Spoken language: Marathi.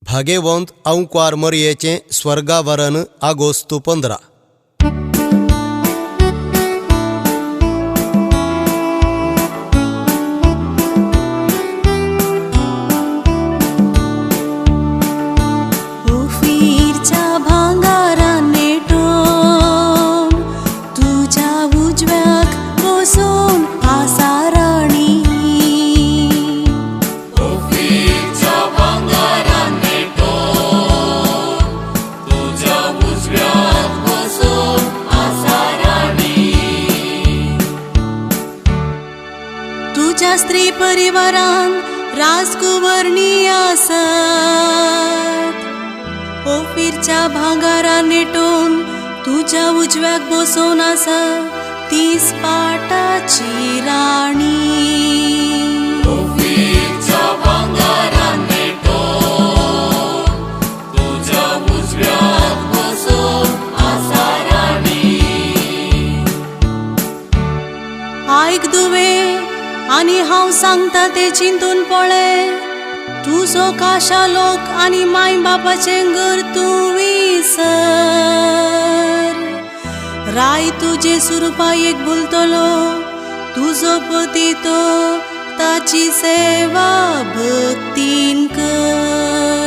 भाग्यवंत अंकुर मरियेचे स्वर्गावरण आगोस्तु 15. तुझ्या स्त्री परिवारान राजकुमारणी आसत. ओफीरच्या भांगारान नेटून तुझ्या उजव्याक बसोन आसा ती स्पाटाची राणी. ओफीरच्या भांगारान नेटून तुझ्या उजव्याक बसोन आसा राणी. आयक दुवे आणि हांव सांगता ते चिंतून पळय. तुजो काशा लोक आणि माय बापाचें घर तूं विसर. राय तुजे सुरपायेक भुलतलो तुजो पती तो ताची सेवा भक्तीन कर.